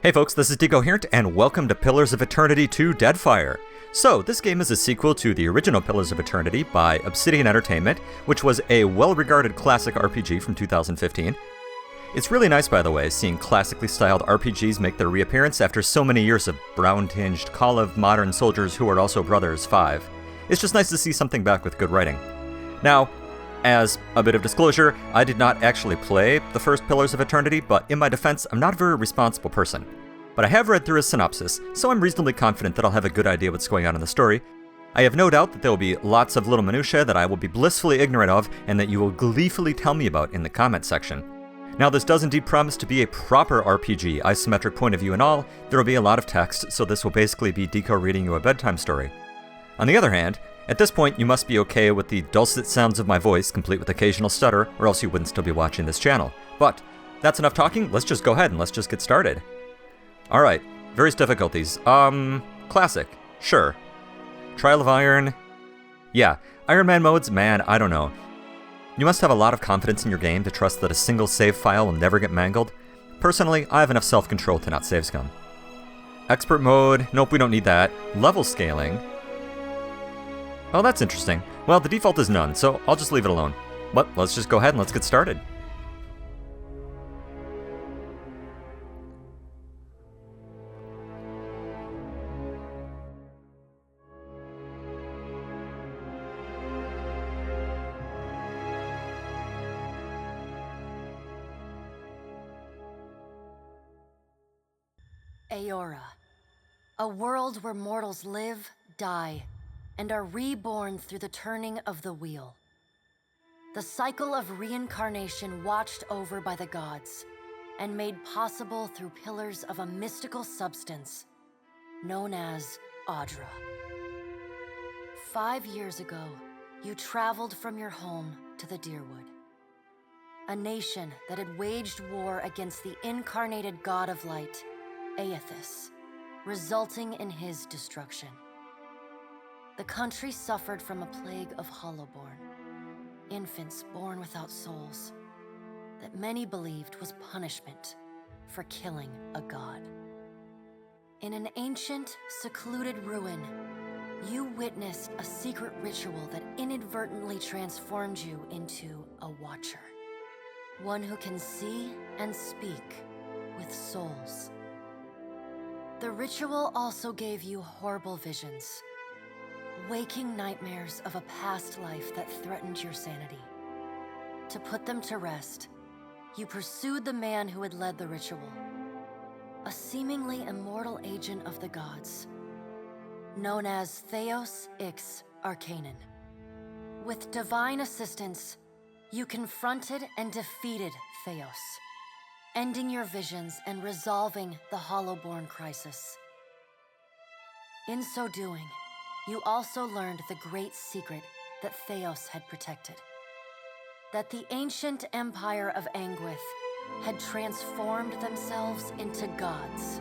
Hey folks, this is Decoherent, and welcome to Pillars of Eternity 2 Deadfire. So, this game is a sequel to the original Pillars of Eternity by Obsidian Entertainment, which was a well-regarded classic RPG from 2015. It's really nice, by the way, seeing classically styled RPGs make their reappearance after so many years of brown-tinged Call of Modern Soldiers Who Are Also Brothers 5. It's just nice to see something back with good writing. Now, as a bit of disclosure, I did not actually play the first Pillars of Eternity, but in my defense, I'm not a very responsible person. But I have read through a synopsis, so I'm reasonably confident that I'll have a good idea what's going on in the story. I have no doubt that there will be lots of little minutiae that I will be blissfully ignorant of, and that you will gleefully tell me about in the comment section. Now, this does indeed promise to be a proper RPG, isometric point of view and all. There will be a lot of text, so this will basically be Deco reading you a bedtime story. On the other hand, at this point, you must be okay with the dulcet sounds of my voice, complete with occasional stutter, or else you wouldn't still be watching this channel. But that's enough talking, let's just go ahead and let's just get started. Alright, various difficulties. Classic, sure. Trial of Iron, yeah. Iron Man modes, man, I don't know. You must have a lot of confidence in your game to trust that a single save file will never get mangled. Personally, I have enough self-control to not save scum. Expert mode, nope, we don't need that. Level scaling. Oh, that's interesting. Well, the default is none, so I'll just leave it alone. But let's just go ahead and let's get started. Aora, a world where mortals live, die, and are reborn through the turning of the wheel. The cycle of reincarnation watched over by the gods, and made possible through pillars of a mystical substance known as Audra. 5 years ago, you traveled from your home to the Deerwood, a nation that had waged war against the incarnated god of light, Aethys, resulting in his destruction. The country suffered from a plague of hollowborn, infants born without souls, that many believed was punishment for killing a god. In an ancient, secluded ruin, you witnessed a secret ritual that inadvertently transformed you into a watcher, one who can see and speak with souls. The ritual also gave you horrible visions, waking nightmares of a past life that threatened your sanity. To put them to rest, you pursued the man who had led the ritual, a seemingly immortal agent of the gods, known as Theos Ix Arcanon. With divine assistance, you confronted and defeated Theos, ending your visions and resolving the Hollowborn crisis. In so doing, you also learned the great secret that Theos had protected. That the ancient empire of Anguith had transformed themselves into gods.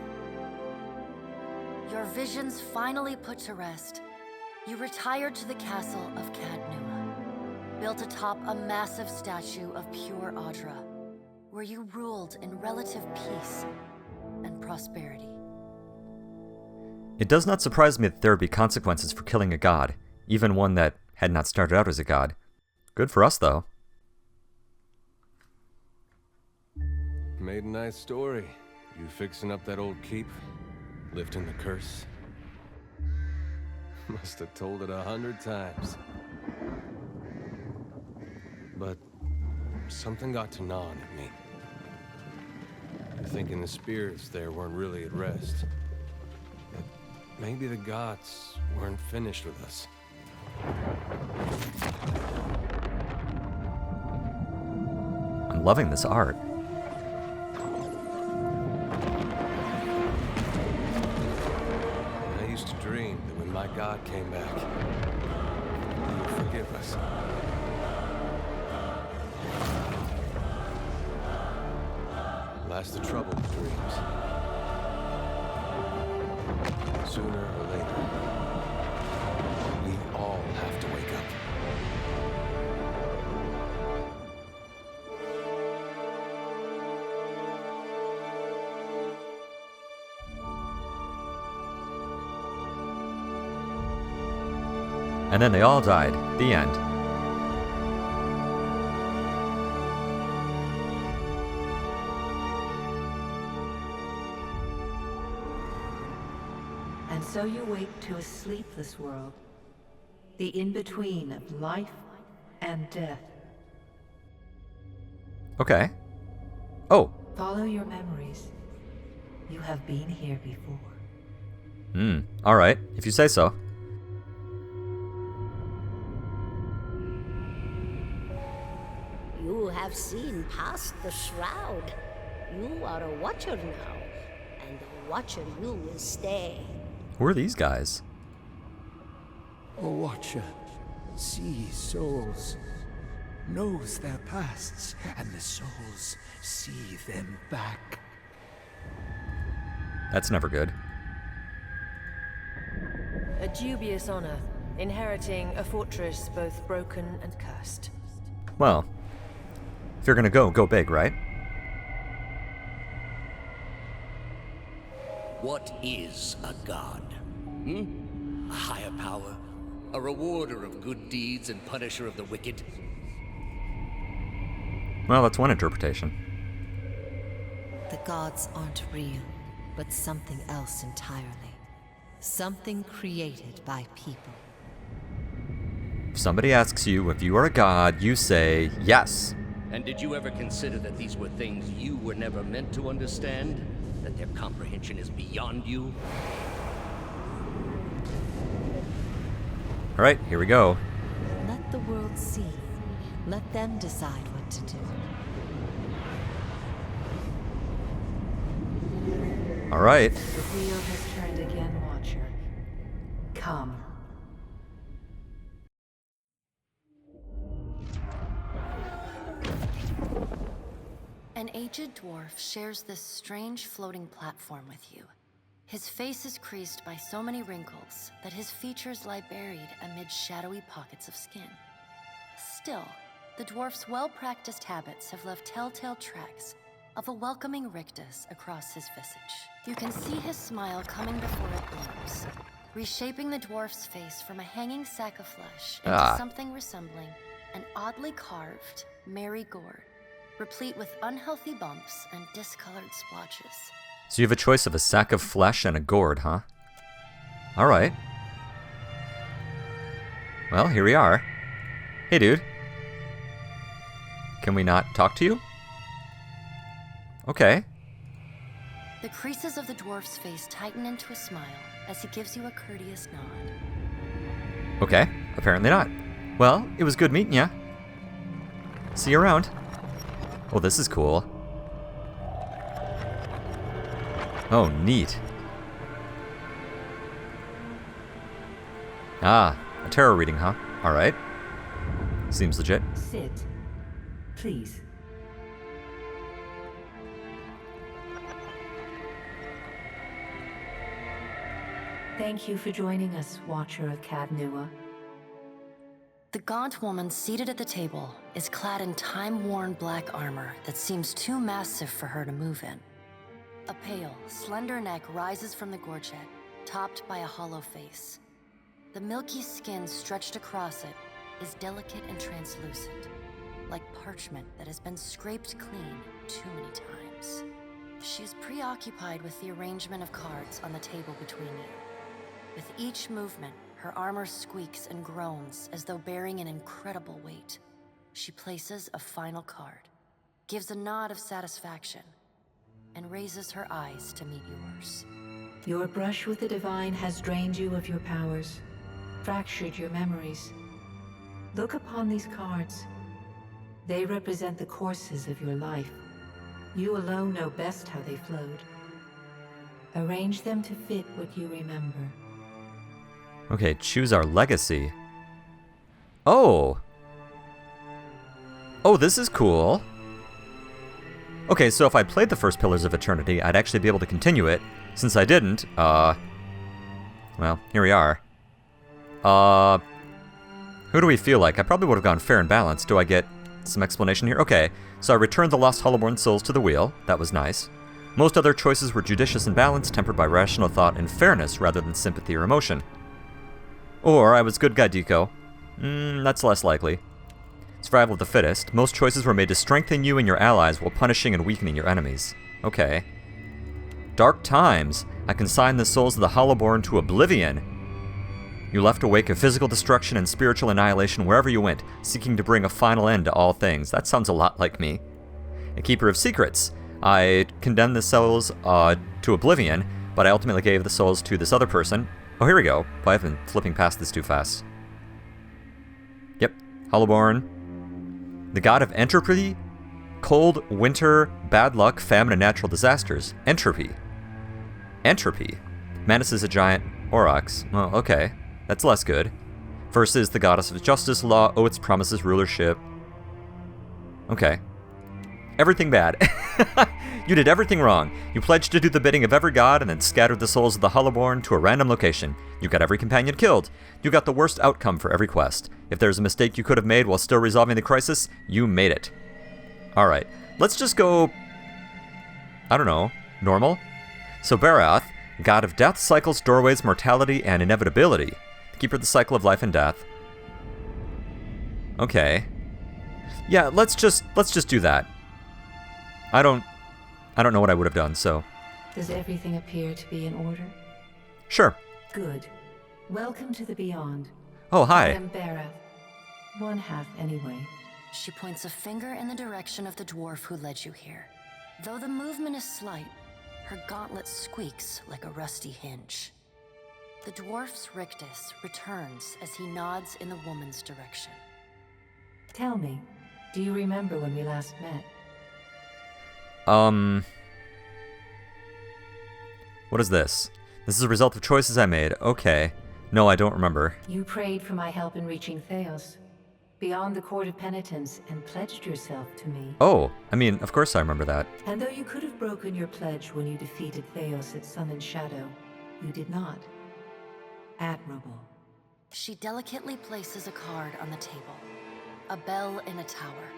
Your visions finally put to rest, you retired to the castle of Cadnua, built atop a massive statue of pure Audra, where you ruled in relative peace and prosperity. It does not surprise me that there would be consequences for killing a god, even one that had not started out as a god. Good for us, though. Made a nice story. You fixing up that old keep? Lifting the curse? Must have told it 100 times. But something got to gnawing at me. Thinking the spirits there weren't really at rest. That maybe the gods weren't finished with us. I'm loving this art. I used to dream that when my god came back, he would forgive us. Last the trouble with dreams. Sooner or later, we all have to wake up. And then they all died. The end. And so you wake to a sleepless world, the in-between of life and death. Okay. Oh. Follow your memories. You have been here before. Alright, if you say so. You have seen past the shroud. You are a watcher now, and a watcher you will stay. Who are these guys? A watcher sees souls, knows their pasts, and the souls see them back. That's never good. A dubious honor, inheriting a fortress both broken and cursed. Well, if you're gonna go big, right? What is a god? A higher power? A rewarder of good deeds and punisher of the wicked? Well, that's one interpretation. The gods aren't real, but something else entirely. Something created by people. If somebody asks you if you are a god, you say yes. And did you ever consider that these were things you were never meant to understand? That their comprehension is beyond you? Alright, here we go. Let the world see. Let them decide what to do. Alright. The wheel has turned again, Watcher. Come. An aged dwarf shares this strange floating platform with you. His face is creased by so many wrinkles that his features lie buried amid shadowy pockets of skin. Still, the dwarf's well-practiced habits have left telltale tracks of a welcoming rictus across his visage. You can see his smile coming before it blooms, reshaping the dwarf's face from a hanging sack of flesh into something resembling an oddly carved, merry gourd, replete with unhealthy bumps and discolored splotches. So you have a choice of a sack of flesh and a gourd, huh? Alright. Well, here we are. Hey, dude. Can we not talk to you? Okay. The creases of the dwarf's face tighten into a smile as he gives you a courteous nod. Okay, apparently not. Well, it was good meeting ya. See you around. Oh, this is cool. Oh, neat. Ah, a tarot reading, huh? Alright. Seems legit. Sit. Please. Thank you for joining us, Watcher of Cadnua. The gaunt woman seated at the table is clad in time-worn black armor that seems too massive for her to move in. A pale, slender neck rises from the gorget, topped by a hollow face. The milky skin stretched across it is delicate and translucent, like parchment that has been scraped clean too many times. She is preoccupied with the arrangement of cards on the table between you. With each movement, her armor squeaks and groans as though bearing an incredible weight. She places a final card, gives a nod of satisfaction, and raises her eyes to meet yours. Your brush with the divine has drained you of your powers, fractured your memories. Look upon these cards. They represent the courses of your life. You alone know best how they flowed. Arrange them to fit what you remember. Okay, choose our legacy. Oh! Oh, this is cool. Okay, so if I played the first Pillars of Eternity, I'd actually be able to continue it. Since I didn't, well, here we are. Who do we feel like? I probably would have gone fair and balanced. Do I get some explanation here? Okay, so I returned the lost Hollowborn souls to the wheel. That was nice. Most other choices were judicious and balanced, tempered by rational thought and fairness rather than sympathy or emotion. Or I was good guy Deco. That's less likely. Survival of the fittest. Most choices were made to strengthen you and your allies while punishing and weakening your enemies. Okay. Dark times. I consigned the souls of the Hollowborn to oblivion. You left a wake of physical destruction and spiritual annihilation wherever you went, seeking to bring a final end to all things. That sounds a lot like me. A keeper of secrets. I condemned the souls to oblivion, but I ultimately gave the souls to this other person. Oh, here we go. Well, I've been flipping past this too fast. Yep. Hollowborn. The god of entropy, cold, winter, bad luck, famine, and natural disasters. Entropy. Entropy. Manus is a giant aurochs. Well, okay. That's less good. First is the goddess of justice, law, oaths, promises, rulership. Okay. Everything bad. You did everything wrong. You pledged to do the bidding of every god and then scattered the souls of the Hollowborn to a random location. You got every companion killed. You got the worst outcome for every quest. If there's a mistake you could have made while still resolving the crisis, you made it. Alright, let's just go... I don't know, normal? So Barath, god of death, cycles, doorways, mortality, and inevitability. Keeper of the cycle of life and death. Okay. Yeah, let's just do that. I don't know what I would have done, so... Does everything appear to be in order? Sure. Good. Welcome to the Beyond. Oh, hi. I am Barath. One half, anyway. She points a finger in the direction of the dwarf who led you here. Though the movement is slight, her gauntlet squeaks like a rusty hinge. The dwarf's rictus returns as he nods in the woman's direction. Tell me, do you remember when we last met? What is this? This is a result of choices I made. Okay. No, I don't remember. You prayed for my help in reaching Theos, beyond the Court of Penitence, and pledged yourself to me. Oh, I mean, of course I remember that. And though you could have broken your pledge when you defeated Theos at Sun and Shadow, you did not. Admirable. She delicately places a card on the table. A bell in a tower.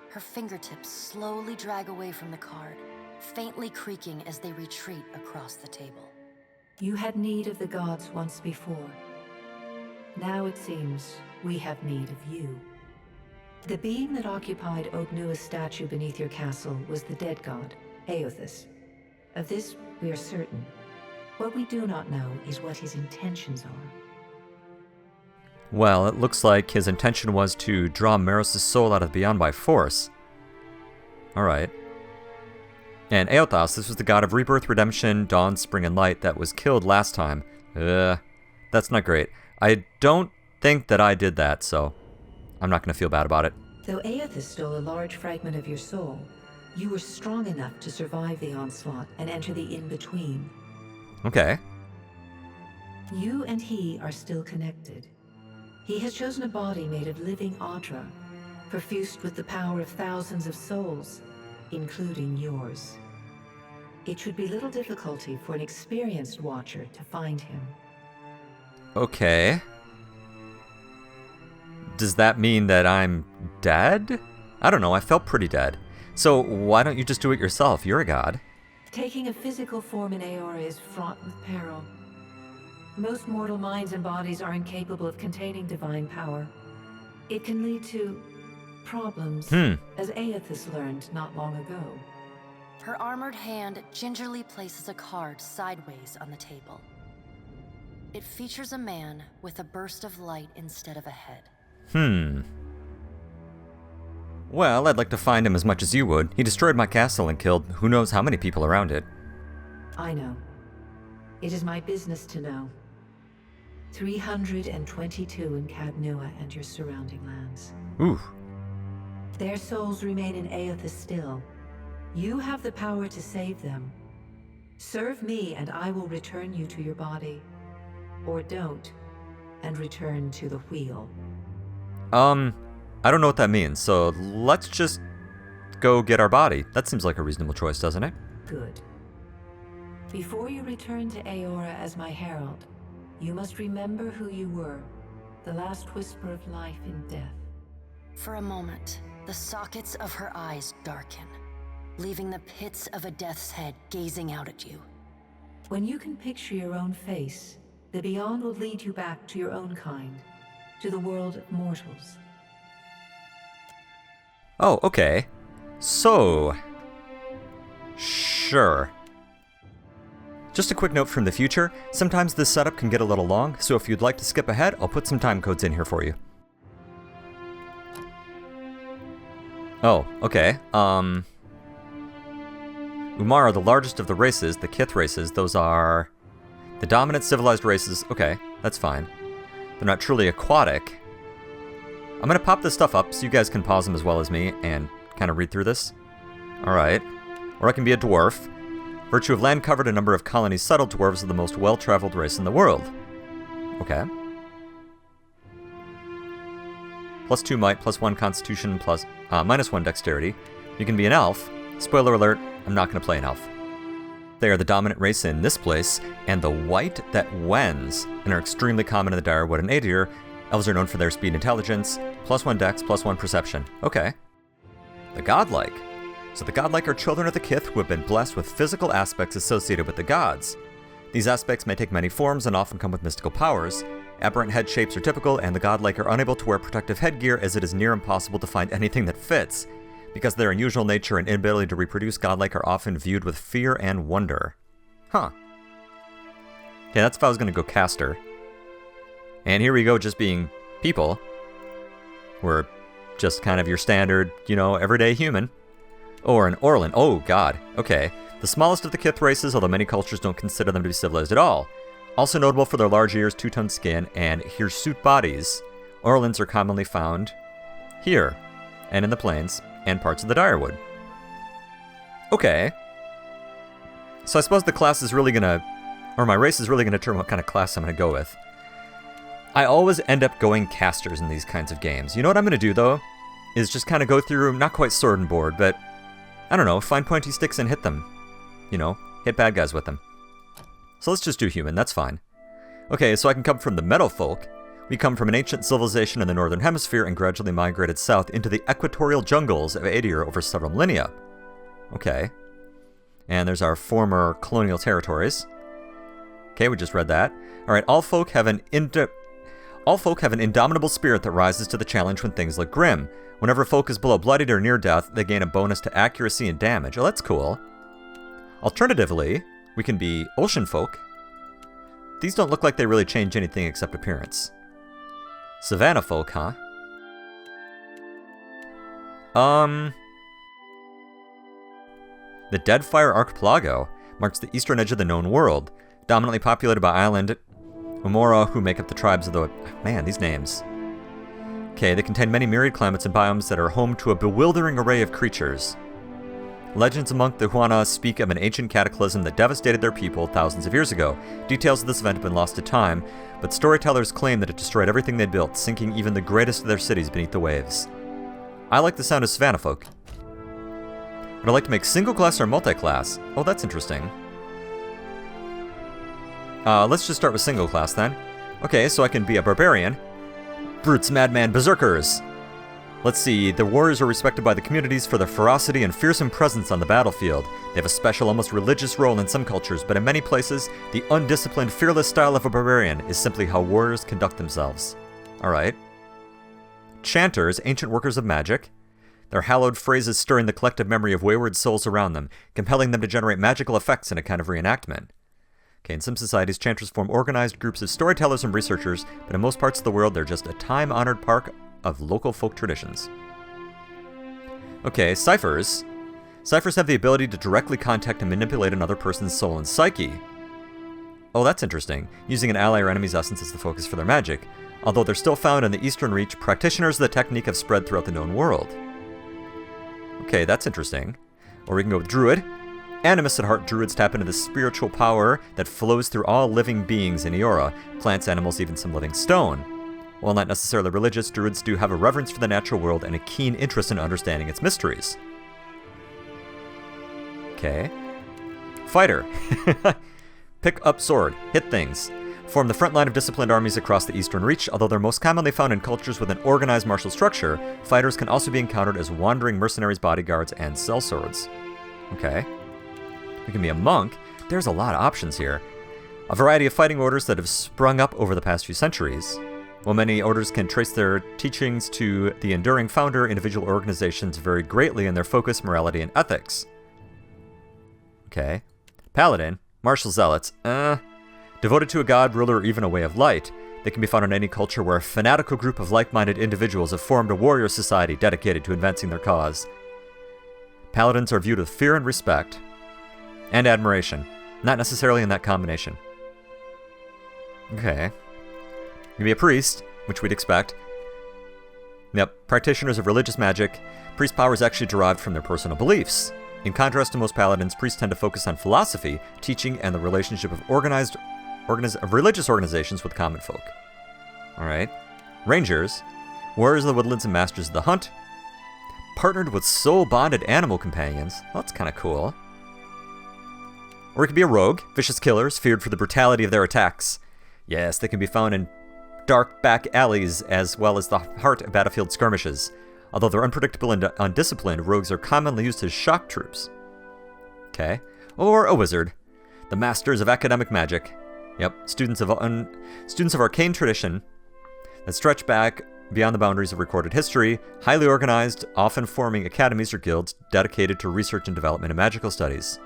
Her fingertips slowly drag away from the card, faintly creaking as they retreat across the table. You had need of the gods once before. Now it seems we have need of you. The being that occupied Ognua's statue beneath your castle was the dead god, Aothus. Of this we are certain. What we do not know is what his intentions are. Well, it looks like his intention was to draw Maros' soul out of the Beyond by force. Alright. And Aothos, this was the god of rebirth, redemption, dawn, spring, and light that was killed last time. That's not great. I don't think that I did that, so I'm not going to feel bad about it. Though Aothos stole a large fragment of your soul, you were strong enough to survive the onslaught and enter the in-between. Okay. You and he are still connected. He has chosen a body made of living Audra, perfused with the power of thousands of souls, including yours. It should be little difficulty for an experienced watcher to find him. Okay. Does that mean that I'm dead? I don't know, I felt pretty dead. So why don't you just do it yourself? You're a god. Taking a physical form in Aora is fraught with peril. Most mortal minds and bodies are incapable of containing divine power. It can lead to problems, as Aothus learned not long ago. Her armored hand gingerly places a card sideways on the table. It features a man with a burst of light instead of a head. Well, I'd like to find him as much as you would. He destroyed my castle and killed who knows how many people around it. I know. It is my business to know. 322 in Cadnua and your surrounding lands. Ooh. Their souls remain in Aothus still. You have the power to save them. Serve me and I will return you to your body. Or don't, and return to the wheel. I don't know what that means, so let's just go get our body. That seems like a reasonable choice, doesn't it? Good. Before you return to Aora as my herald, you must remember who you were, the last whisper of life in death. For a moment, the sockets of her eyes darken, leaving the pits of a death's head gazing out at you. When you can picture your own face, the Beyond will lead you back to your own kind, to the world of mortals. Oh, okay. So... Sure. Just a quick note from the future, sometimes this setup can get a little long, so if you'd like to skip ahead, I'll put some time codes in here for you. Oh, okay. Umar are the largest of the races, the Kith races. Those are the dominant civilized races. Okay, that's fine. They're not truly aquatic. I'm going to pop this stuff up so you guys can pause them as well as me and kind of read through this. Alright. Or I can be a dwarf. Virtue of land covered, a number of colonies settled, dwarves are the most well-traveled race in the world. Okay. +2 might, +1 constitution, -1 dexterity. You can be an elf. Spoiler alert, I'm not going to play an elf. They are the dominant race in this place, and the white that wends, and are extremely common in the Direwood and Aedir. Elves are known for their speed and intelligence, +1 dex, +1 perception. Okay. The godlike. So the godlike are children of the Kith who have been blessed with physical aspects associated with the gods. These aspects may take many forms and often come with mystical powers. Aberrant head shapes are typical, and the godlike are unable to wear protective headgear as it is near impossible to find anything that fits. Because of their unusual nature and inability to reproduce, godlike are often viewed with fear and wonder. Huh. Okay, that's if I was going to go caster. And here we go, just being people. We're just kind of your standard, you know, everyday human. Or an Orlin. Oh, God. Okay. The smallest of the Kith races, although many cultures don't consider them to be civilized at all. Also notable for their large ears, two-toned skin, and hirsute bodies, Orlins are commonly found here, and in the plains, and parts of the Direwood. Okay. So I suppose the class is really gonna, or my race is really gonna determine what kind of class I'm gonna go with. I always end up going casters in these kinds of games. You know what I'm gonna do, though? Is just kind of go through, not quite sword and board, but, I don't know, find pointy sticks and hit them. You know, hit bad guys with them. So let's just do human, that's fine. Okay, so I can come from the meadow folk. We come from an ancient civilization in the northern hemisphere and gradually migrated south into the equatorial jungles of Aedir over several millennia. Okay. And there's our former colonial territories. Okay, we just read that. Alright, all folk have an indomitable spirit that rises to the challenge when things look grim. Whenever folk is below bloodied or near death, they gain a bonus to accuracy and damage. Oh, that's cool. Alternatively, we can be ocean folk. These don't look like they really change anything except appearance. Savannah folk, huh? The Deadfire archipelago marks the eastern edge of the known world, dominantly populated by island Umora, who make up the tribes of the... Man, these names. Okay, they contain many myriad climates and biomes that are home to a bewildering array of creatures. Legends among the Huana speak of an ancient cataclysm that devastated their people thousands of years ago. Details of this event have been lost to time, but storytellers claim that it destroyed everything they built, sinking even the greatest of their cities beneath the waves. I like the sound of Savannah folk. Would I like to make single-class or multi-class? Oh, that's interesting. Let's just start with single-class then. Okay, so I can be a barbarian. Brutes, madman, berserkers! Let's see, the warriors are respected by the communities for their ferocity and fearsome presence on the battlefield. They have a special, almost religious role in some cultures, but in many places, the undisciplined, fearless style of a barbarian is simply how warriors conduct themselves. Alright. Chanters, ancient workers of magic. Their hallowed phrases stirring the collective memory of wayward souls around them, compelling them to generate magical effects in a kind of reenactment. Okay, in some societies, chanters form organized groups of storytellers and researchers, but in most parts of the world, they're just a time-honored part of local folk traditions. Okay, ciphers. Ciphers have the ability to directly contact and manipulate another person's soul and psyche. Oh, that's interesting, using an ally or enemy's essence as the focus for their magic. Although they're still found in the Eastern Reach, practitioners of the technique have spread throughout the known world. Okay, that's interesting. Or we can go with Druid. Animist at heart, Druids tap into the spiritual power that flows through all living beings in Eora, plants, animals, even some living stone. While not necessarily religious, Druids do have a reverence for the natural world and a keen interest in understanding its mysteries. Okay. Fighter. Pick up sword. Hit things. Form the front line of disciplined armies across the Eastern Reach. Although they're most commonly found in cultures with an organized martial structure, fighters can also be encountered as wandering mercenaries, bodyguards, and sellswords. Okay. We can be a monk. There's a lot of options here. A variety of fighting orders that have sprung up over the past few centuries. While many orders can trace their teachings to the enduring founder, individual organizations vary greatly in their focus, morality, and ethics. Okay. Paladin, martial zealots, devoted to a god, ruler, or even a way of light. They can be found in any culture where a fanatical group of like-minded individuals have formed a warrior society dedicated to advancing their cause. Paladins are viewed with fear and respect. And admiration. Not necessarily in that combination. Okay. You can be a priest, which we'd expect. Yep, practitioners of religious magic. Priest power is actually derived from their personal beliefs. In contrast to most paladins, priests tend to focus on philosophy, teaching, and the relationship of religious organizations with common folk. Alright. Rangers, warriors of the woodlands and masters of the hunt. Partnered with soul-bonded animal companions. Well, that's kind of cool. Or it could be a rogue, vicious killers, feared for the brutality of their attacks. Yes, they can be found in dark back alleys as well as the heart of battlefield skirmishes. Although they're unpredictable and undisciplined, rogues are commonly used as shock troops. Okay. Or a wizard. The masters of academic magic. Yep, students of arcane tradition that stretch back beyond the boundaries of recorded history, highly organized, often forming academies or guilds dedicated to research and development in magical studies.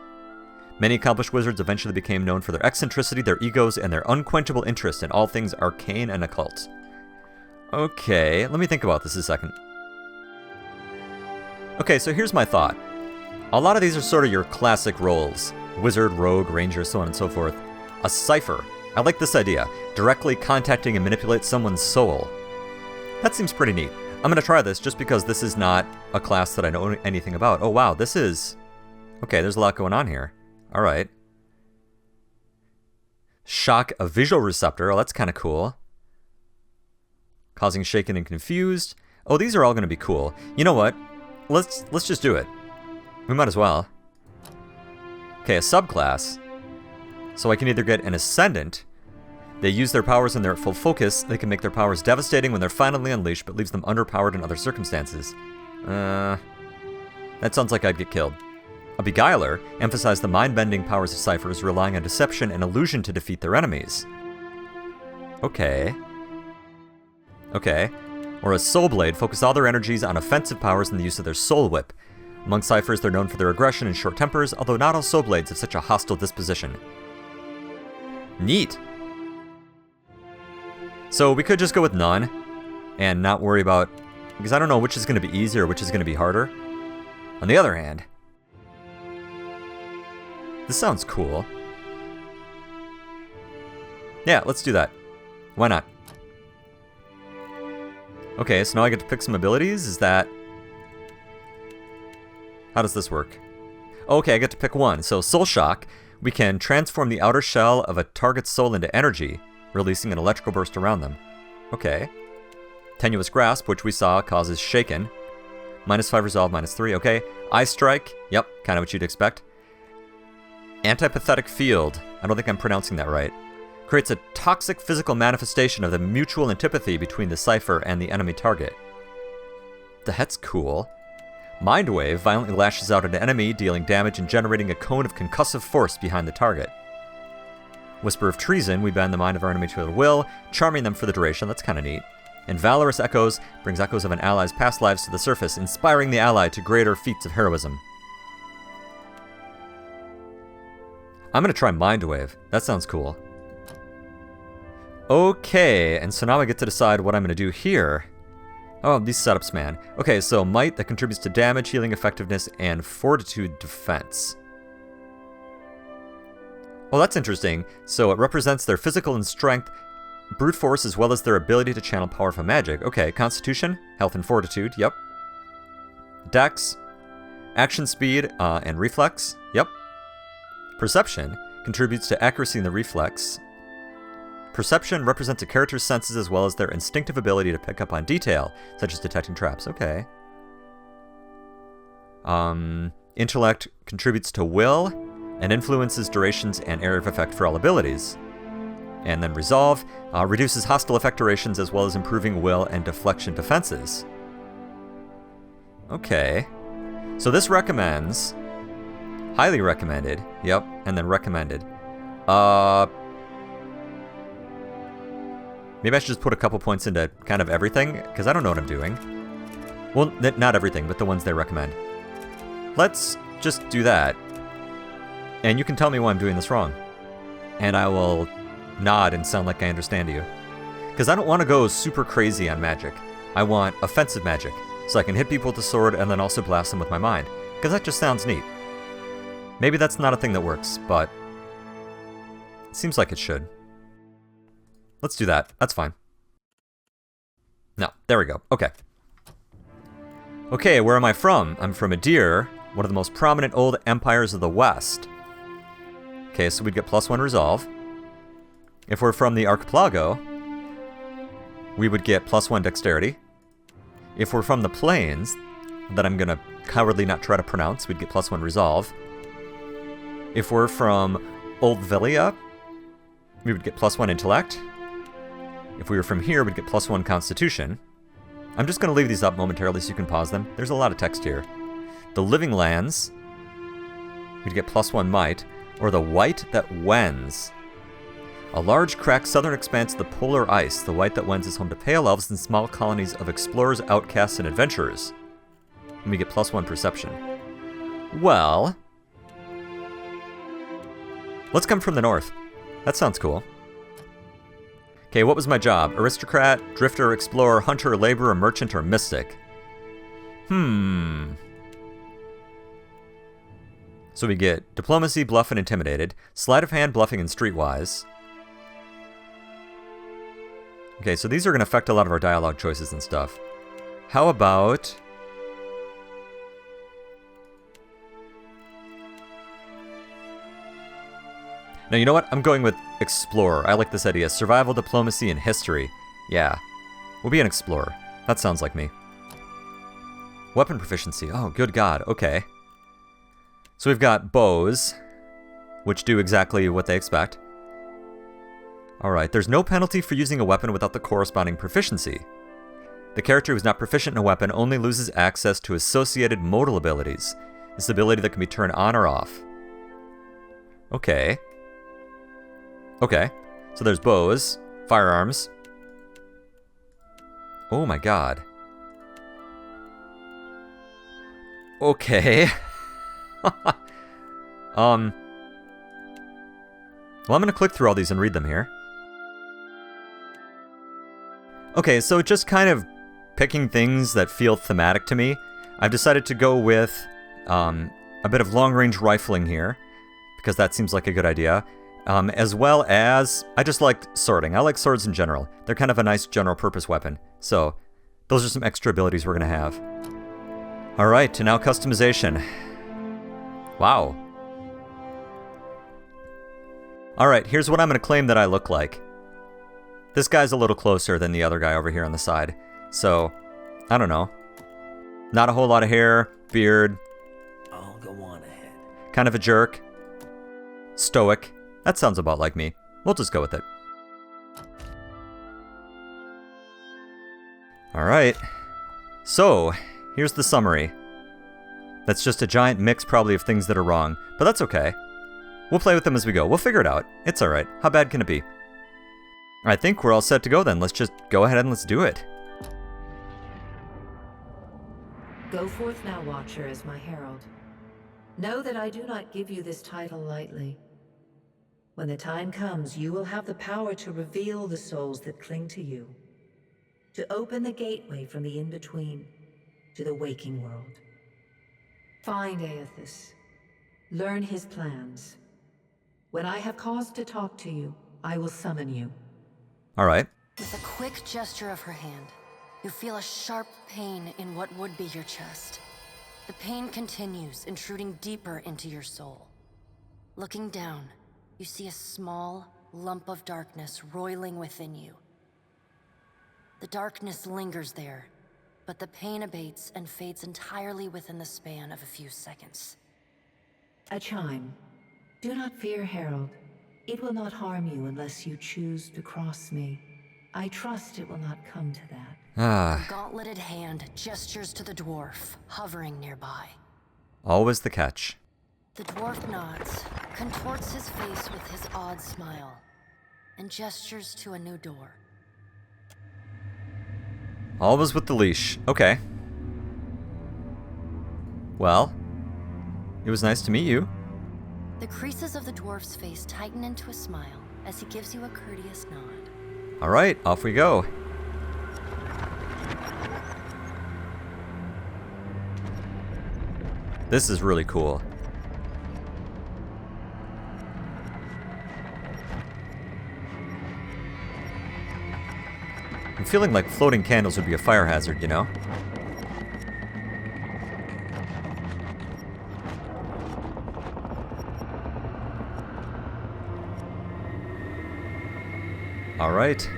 Many accomplished wizards eventually became known for their eccentricity, their egos, and their unquenchable interest in all things arcane and occult. Okay, let me think about this a second. Okay, so here's my thought. A lot of these are sort of your classic roles. Wizard, rogue, ranger, so on and so forth. A cipher. I like this idea. Directly contacting and manipulate someone's soul. That seems pretty neat. I'm going to try this just because this is not a class that I know anything about. Oh wow, this is... Okay, there's a lot going on here. Alright. Shock a visual receptor. Oh, that's kind of cool. Causing shaken and confused. Oh, these are all going to be cool. You know what? Let's just do it. We might as well. Okay, a subclass. So I can either get an Ascendant. They use their powers in their full focus. They can make their powers devastating when they're finally unleashed, but leaves them underpowered in other circumstances. That sounds like I'd get killed. A Beguiler emphasized the mind-bending powers of ciphers, relying on deception and illusion to defeat their enemies. Okay. Okay. Or a Soul Blade focus all their energies on offensive powers and the use of their Soul Whip. Among ciphers, they're known for their aggression and short tempers, although not all Soul Blades have such a hostile disposition. Neat! So we could just go with none, and not worry about... Because I don't know which is going to be easier or which is going to be harder. On the other hand... This sounds cool. Yeah, let's do that. Why not? Okay, so now I get to pick some abilities? Is that... How does this work? Okay, I get to pick one. So, Soul Shock. We can transform the outer shell of a target's soul into energy, releasing an electrical burst around them. Okay. Tenuous Grasp, which we saw, causes Shaken. -5 Resolve, -3. Okay. Eye Strike. Yep, kind of what you'd expect. Antipathetic Field. I don't think I'm pronouncing that right. Creates a toxic physical manifestation of the mutual antipathy between the cipher and the enemy target. That's cool. Mind Wave violently lashes out at an enemy, dealing damage and generating a cone of concussive force behind the target. Whisper of Treason, we bend the mind of our enemy to their will, charming them for the duration. That's kind of neat. And Valorous Echoes brings echoes of an ally's past lives to the surface, inspiring the ally to greater feats of heroism. I'm going to try Mind Wave. That sounds cool. Okay, and so now I get to decide what I'm going to do here. Oh, these setups, man. Okay, so Might, that contributes to damage, healing effectiveness, and Fortitude defense. Oh, that's interesting. So it represents their physical and strength, brute force, as well as their ability to channel powerful magic. Okay, Constitution, Health and Fortitude, yep. Dex, Action Speed, and Reflex, yep. Perception contributes to accuracy in the reflex. Perception represents a character's senses as well as their instinctive ability to pick up on detail, such as detecting traps. Okay. Intellect contributes to will and influences durations and area of effect for all abilities. And then Resolve reduces hostile effect durations as well as improving will and deflection defenses. Okay. So this recommends... Highly recommended. Yep, and then recommended. Maybe I should just put a couple points into kind of everything, because I don't know what I'm doing. Well, not everything, but the ones they recommend. Let's just do that. And you can tell me why I'm doing this wrong. And I will nod and sound like I understand you. Because I don't want to go super crazy on magic. I want offensive magic, so I can hit people with the sword and then also blast them with my mind. Because that just sounds neat. Maybe that's not a thing that works, but it seems like it should. Let's do that. That's fine. No, there we go. Okay. Okay, where am I from? I'm from Adir, one of the most prominent old empires of the West. Okay, so we'd get +1 resolve. If we're from the archipelago, we would get +1 dexterity. If we're from the plains, that I'm gonna cowardly not try to pronounce, we'd get +1 resolve. If we're from Old Velia, we would get +1 intellect. If we were from here, we'd get +1 constitution. I'm just going to leave these up momentarily so you can pause them. There's a lot of text here. The living lands, we'd get +1 might, or the white that wends. A large cracked southern expanse of the polar ice, the white that wends is home to pale elves and small colonies of explorers, outcasts, and adventurers. And we get +1 perception. Well, let's come from the north. That sounds cool. Okay, what was my job? Aristocrat, drifter, explorer, hunter, laborer, merchant, or mystic? So we get diplomacy, bluff, and intimidated. Sleight of hand, bluffing, and streetwise. Okay, so these are going to affect a lot of our dialogue choices and stuff. How about... No, you know what? I'm going with explorer. I like this idea. Survival, diplomacy, and history. Yeah. We'll be an explorer. That sounds like me. Weapon proficiency. Oh, good God. Okay. So we've got bows, which do exactly what they expect. Alright, there's no penalty for using a weapon without the corresponding proficiency. The character who's not proficient in a weapon only loses access to associated modal abilities. This ability that can be turned on or off. Okay. Okay, so there's bows, firearms. Oh my God. Okay. Well, I'm gonna click through all these and read them here. Okay, so just kind of picking things that feel thematic to me. I've decided to go with a bit of long-range rifling here, because that seems like a good idea. As well as, I just like swording. I like swords in general. They're kind of a nice general purpose weapon. So, those are some extra abilities we're going to have. Alright, and now customization. Wow. Alright, here's what I'm going to claim that I look like. This guy's a little closer than the other guy over here on the side. So, I don't know. Not a whole lot of hair, beard. I'll go on ahead. Kind of a jerk. Stoic. That sounds about like me. We'll just go with it. Alright. So, here's the summary. That's just a giant mix probably of things that are wrong, but that's okay. We'll play with them as we go. We'll figure it out. It's alright. How bad can it be? I think we're all set to go then. Let's just go ahead and let's do it. Go forth now, Watcher, as my herald. Know that I do not give you this title lightly. When the time comes, you will have the power to reveal the souls that cling to you, to open the gateway from the in-between to the waking world. Find Aethys. Learn his plans. When I have cause to talk to you, I will summon you. All right. With a quick gesture of her hand, you feel a sharp pain in what would be your chest. The pain continues, intruding deeper into your soul. Looking down, you see a small lump of darkness roiling within you. The darkness lingers there, but the pain abates and fades entirely within the span of a few seconds. A chime. Do not fear, Herald. It will not harm you unless you choose to cross me. I trust it will not come to that. A gauntleted hand gestures to the dwarf, hovering nearby. Always the catch. The dwarf nods, contorts his face with his odd smile, and gestures to a new door. Always with the leash. Okay. Well, it was nice to meet you. The creases of the dwarf's face tighten into a smile as he gives you a courteous nod. All right, off we go. This is really cool. I'm feeling like floating candles would be a fire hazard, you know? All right.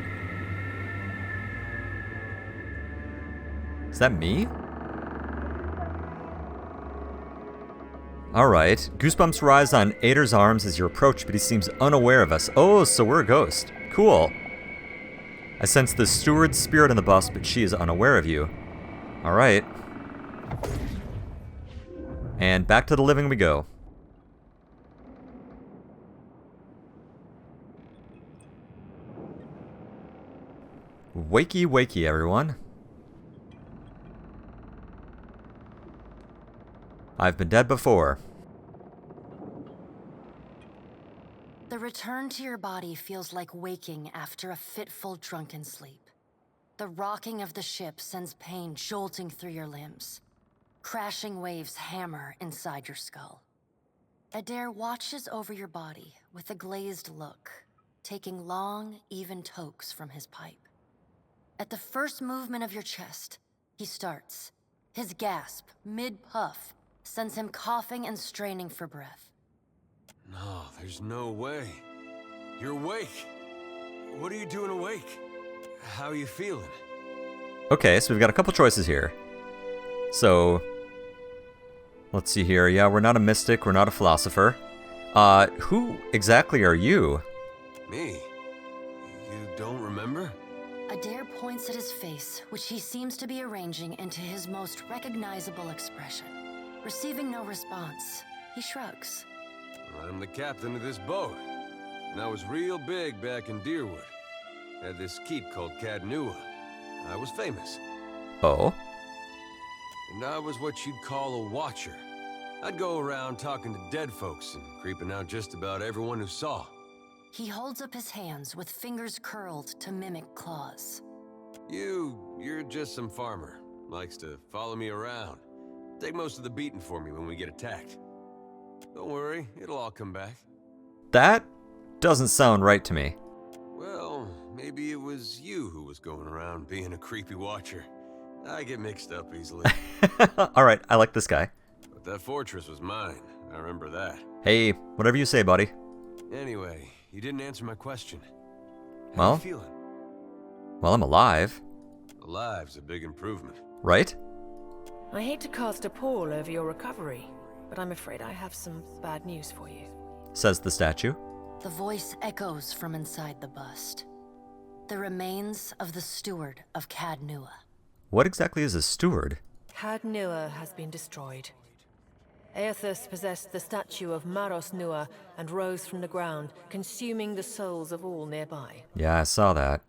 Is that me? All right. Goosebumps rise on Ader's arms as you approach, but he seems unaware of us. Oh, so we're a ghost. Cool. I sense the steward's spirit in the bus, but she is unaware of you. All right. And back to the living we go. Wakey, wakey, everyone. I've been dead before. The return to your body feels like waking after a fitful drunken sleep. The rocking of the ship sends pain jolting through your limbs. Crashing waves hammer inside your skull. Adair watches over your body with a glazed look, taking long, even tokes from his pipe. At the first movement of your chest, he starts. His gasp, mid-puff, sends him coughing and straining for breath. No, there's no way. You're awake. What are you doing awake? How are you feeling? Okay, so we've got a couple choices here. So, let's see here. Yeah, we're not a mystic, we're not a philosopher. Who exactly are you? Me? You don't remember? Adair points at his face, which he seems to be arranging into his most recognizable expression. Receiving no response, he shrugs. I'm the captain of this boat. And I was real big back in Deerwood. Had this keep called Cadnua. I was famous. Oh? And I was what you'd call a watcher. I'd go around talking to dead folks and creeping out just about everyone who saw. He holds up his hands with fingers curled to mimic claws. You're just some farmer. Likes to follow me around. Take most of the beating for me when we get attacked. Don't worry, it'll all come back. That doesn't sound right to me. Well, maybe it was you who was going around being a creepy watcher. I get mixed up easily. Alright, I like this guy. But that fortress was mine. I remember that. Hey, whatever you say, buddy. Anyway, you didn't answer my question. How Well? you feeling? Well, I'm alive. Alive's a big improvement. Right? I hate to cast a pall over your recovery, but I'm afraid I have some bad news for you. Says the statue. The voice echoes from inside the bust. The remains of the steward of Cadnua. What exactly is a steward? Cadnua has been destroyed. Aethus possessed the statue of Maros Nua and rose from the ground, consuming the souls of all nearby. Yeah, I saw that.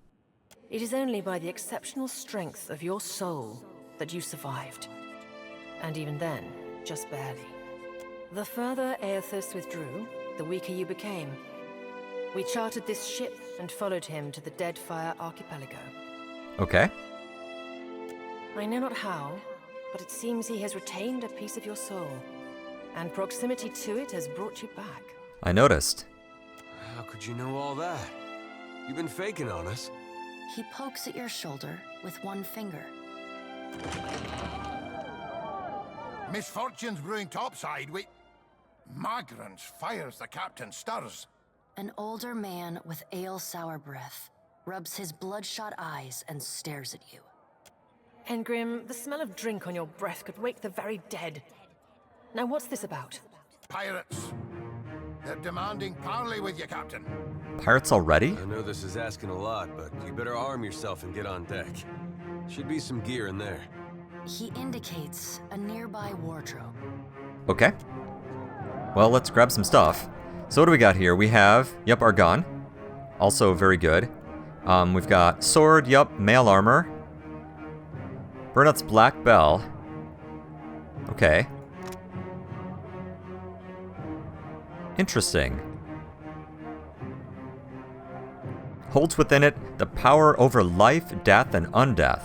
It is only by the exceptional strength of your soul that you survived. And even then, just barely. The further Aethus withdrew, the weaker you became. We chartered this ship and followed him to the Deadfire archipelago. Okay. I know not how, but it seems he has retained a piece of your soul, and proximity to it has brought you back. I noticed. How could you know all that? You've been faking on us. He pokes at your shoulder with one finger. Misfortunes brewing topside. Magrants fires the captain stirs. An older man with ale-sour breath rubs his bloodshot eyes and stares at you. Engrim, the smell of drink on your breath could wake the very dead. Now what's this about? Pirates. They're demanding parley with you, Captain. Pirates already? I know this is asking a lot, but you better arm yourself and get on deck. Should be some gear in there. He indicates a nearby wardrobe. Okay. Well, let's grab some stuff. So what do we got here? We have, yep, our gun. Also very good. We've got sword, yep, mail armor. Burnout's Black Bell. Okay. Interesting. Holds within it the power over life, death, and undeath.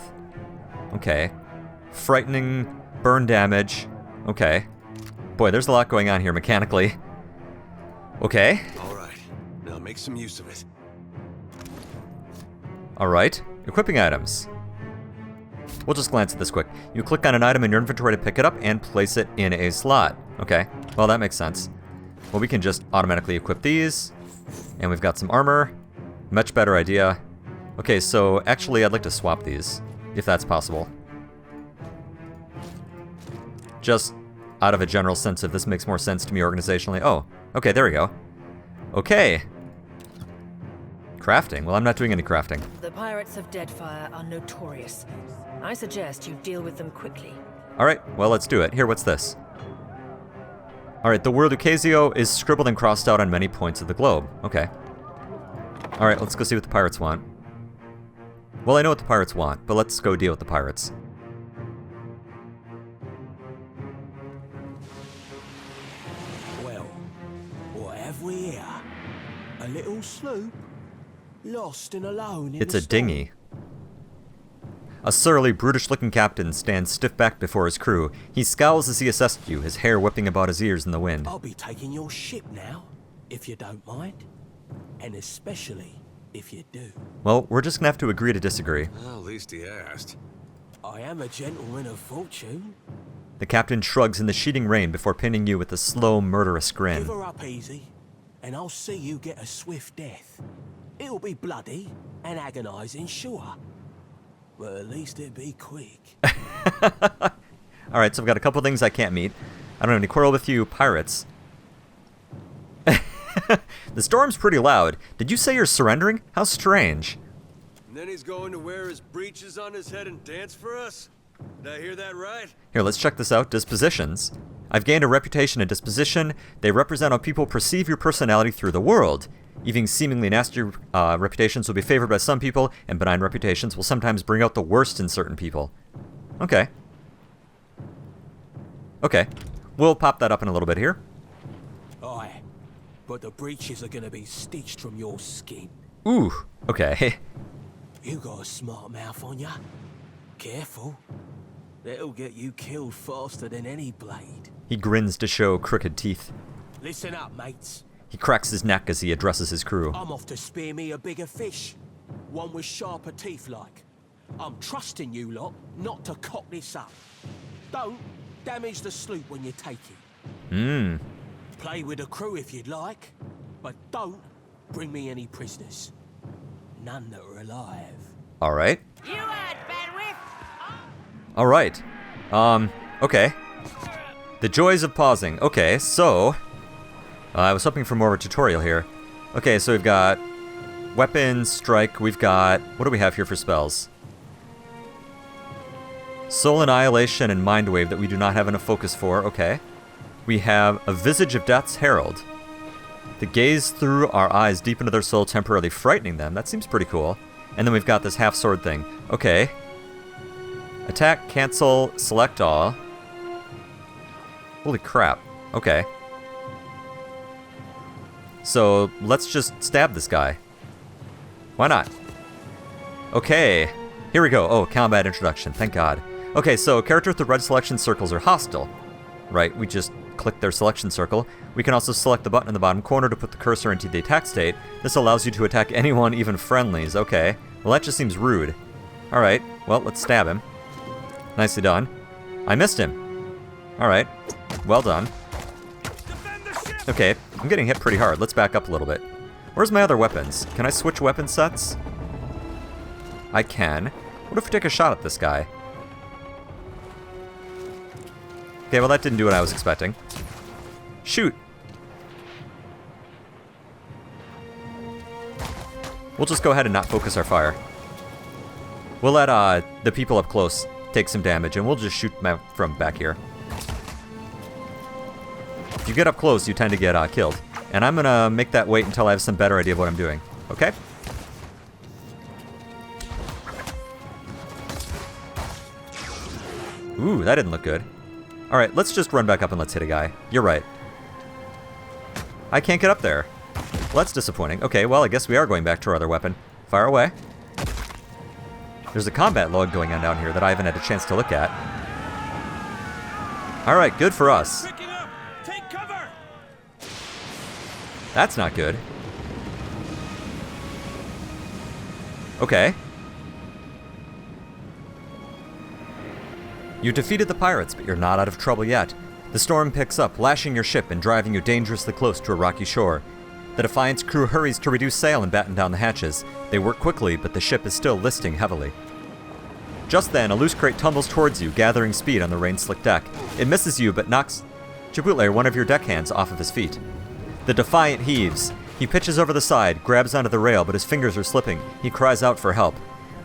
Okay. Frightening burn damage. Okay. Boy, there's a lot going on here mechanically. Okay. Alright, now make some use of it. Alright. Equipping items. We'll just glance at this quick. You click on an item in your inventory to pick it up and place it in a slot. Okay. Well, that makes sense. Well, we can just automatically equip these. And we've got some armor. Much better idea. Okay, so actually I'd like to swap these, if that's possible. Just out of a general sense of this makes more sense to me organizationally. Oh, okay, there we go. Okay. Crafting. Well, I'm not doing any crafting. The pirates of Deadfire are notorious. I suggest you deal with them quickly. Alright, well, let's do it. Here, what's this? Alright, the word Ucasio is scribbled and crossed out on many points of the globe. Okay. Alright, let's go see what the pirates want. Well, I know what the pirates want, but let's go deal with the pirates. Well, what have we here? A little sloop? Lost and alone in It's the a storm. dinghy. A surly, brutish-looking captain stands stiff-backed before his crew. He scowls as he assesses you, his hair whipping about his ears in the wind. I'll be taking your ship now, if you don't mind. And especially if you do. Well, we're just gonna have to agree to disagree. Well, at least he asked. I am a gentleman of fortune. The captain shrugs in the sheeting rain before pinning you with a slow, murderous grin. Give her up easy, and I'll see you get a swift death. It'll be bloody and agonizing, sure. But at least it'll be quick. Alright, so I've got a couple things I can't meet. I don't have any quarrel with you, pirates. The storm's pretty loud. Did you say you're surrendering? How strange. And then he's going to wear his breeches on his head and dance for us? Did I hear that right? Here, let's check this out. Dispositions. I've gained a reputation and disposition. They represent how people perceive your personality through the world. Even seemingly nasty reputations will be favored by some people, and benign reputations will sometimes bring out the worst in certain people. Okay. Okay. We'll pop that up in a little bit here. Aye, but the breeches are gonna be stitched from your skin. Ooh, okay. You got a smart mouth on ya. Careful. That'll get you killed faster than any blade. He grins to show crooked teeth. Listen up, mates. He cracks his neck as he addresses his crew. I'm off to spear me a bigger fish. One with sharper teeth like. I'm trusting you lot not to cock this up. Don't damage the sloop when you take it. Play with the crew if you'd like, but don't bring me any prisoners. None that are alive. Alright. You had bandwidth! Alright. Okay. The joys of pausing. Okay, so... I was hoping for more of a tutorial here. Okay, so we've got... Weapons, strike, we've got... What do we have here for spells? Soul Annihilation and Mind Wave that we do not have enough focus for. Okay. We have a Visage of Death's Herald. The gaze through our eyes deep into their soul, temporarily frightening them. That seems pretty cool. And then we've got this half-sword thing. Okay. Attack, cancel, select all. Holy crap. Okay. So, let's just stab this guy. Why not? Okay. Here we go. Oh, combat introduction. Thank God. Okay, so characters with red selection circles are hostile. Right, we just click their selection circle. We can also select the button in the bottom corner to put the cursor into the attack state. This allows you to attack anyone, even friendlies. Okay. Well, that just seems rude. Alright, well, let's stab him. Nicely done. I missed him. Alright. Well done. Okay, I'm getting hit pretty hard. Let's back up a little bit. Where's my other weapons? Can I switch weapon sets? I can. What if we take a shot at this guy? Okay, well that didn't do what I was expecting. Shoot! We'll just go ahead and not focus our fire. We'll let the people up close take some damage, and we'll just shoot them from back here. If you get up close, you tend to get killed. And I'm gonna make that wait until I have some better idea of what I'm doing. Okay? Ooh, that didn't look good. Alright, let's just run back up and let's hit a guy. You're right. I can't get up there. Well, that's disappointing. Okay, well, I guess we are going back to our other weapon. Fire away. There's a combat log going on down here that I haven't had a chance to look at. Alright, good for us. Picking up! Take cover! That's not good. Okay. You defeated the pirates, but you're not out of trouble yet. The storm picks up, lashing your ship and driving you dangerously close to a rocky shore. The Defiant's crew hurries to reduce sail and batten down the hatches. They work quickly, but the ship is still listing heavily. Just then, a loose crate tumbles towards you, gathering speed on the rain-slick deck. It misses you, but knocks Chipotle, one of your deckhands, off of his feet. The Defiant heaves. He pitches over the side, grabs onto the rail, but his fingers are slipping. He cries out for help.